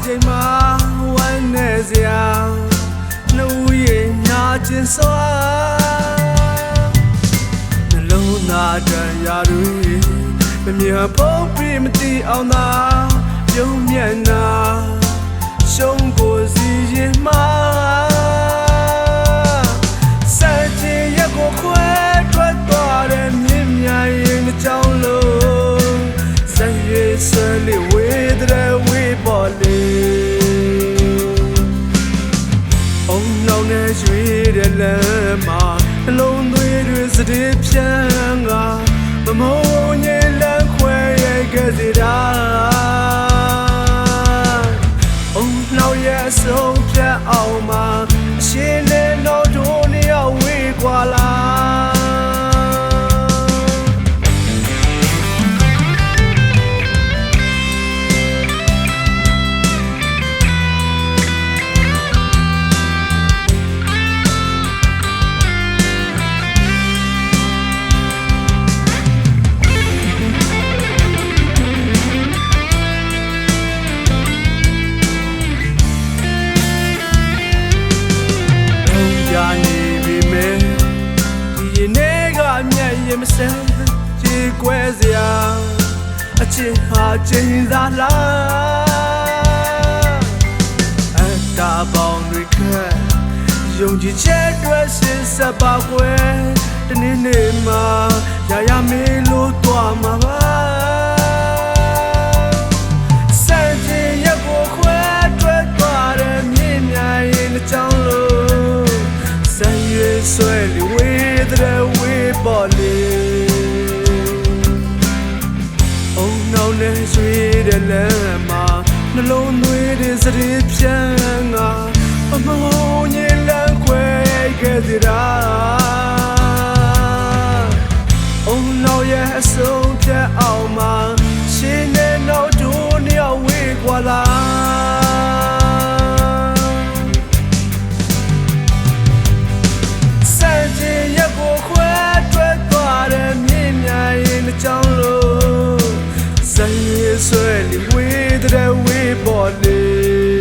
ချိန်မှာဝမ်းနေစရာနှုတ်ရညာကျင်စွာနှလုံးသားတရားတွေမမြင်ဖုံးပြီးမသိအောင်သာပြုံးမျက်နာရှုံးကိုစီရင်မှာစัจจิရက်ကိုခွဲထွက်သွားတဲ့မြင်များရင်အကြောင်းလို့စံရွေးဆွဲလေးဝေးတဲ့ဝေးပေါ်လေးအုံနောက်နဲ့ရွေးတဲ့လမ်းမှာနှလုံးသွေးတွေစတဲ့ဖြန်းကမမုံညင်လမ်းခွဲရဲ့ကစီတာအုံနောက်ရဲ့အဆုံးဖြတ်အောင်မှာအရှင်းနဲ့တော့တို့နှစ်ယောက်ဝေးကွာလာမစဲကြေကွဲစရာအချစ်ဟာချိန်စားလားအတားပေါင်းတွေခက်ယုံကြည်ချက်တွေစစ်စပ်ပါကွယ်တနေ့နေ့မှာရမေးလို့သွားမှာပါစံချင်ရက်ကိုခွဲထွက်သွားတဲ့မြင်များရင်အကြောင်းလို့စံရွေးဆွဲလီဝေးတဲ့ဝေးပေါ်လေးအုံနောက်နဲ့ရွှေတဲ့လမ်းမှာနှလုံးသွေးတွေစတဲ့ဖြန်းကအမုံညင်လမ်းခွဲခဲ့စီတာအုံနောက်ရဲ့အဆုံးဖြတ်အောင်မှာရှင်းတဲ့နောက်တို့နှစ်ယောက်ဝေးကွာလာကြောင်းလို့စံရည်ဆွဲလီဝေးတဲ့ဝေးပေါ်လေး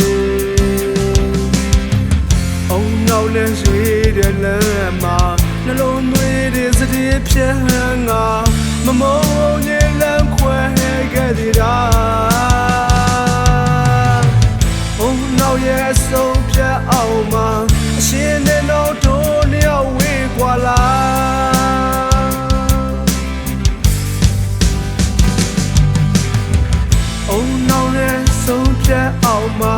အုံနောက်နဲ့ရွှေတဲ့လမ်းမှာနှလုံးသွေးတွေစတဲ့ဖြန်းကမမုံညင်လမ်းခွဲခဲ့သေးတာအုံနောက်ရဲ့ဆုံးဖြတ်အောင်မှာအရှင်းနဲ့တော့တို့နှစ်ယောက်ဝေးကွာလာအုံနောက်နဲ့ဆုံးဖြတ်အောင်မှာ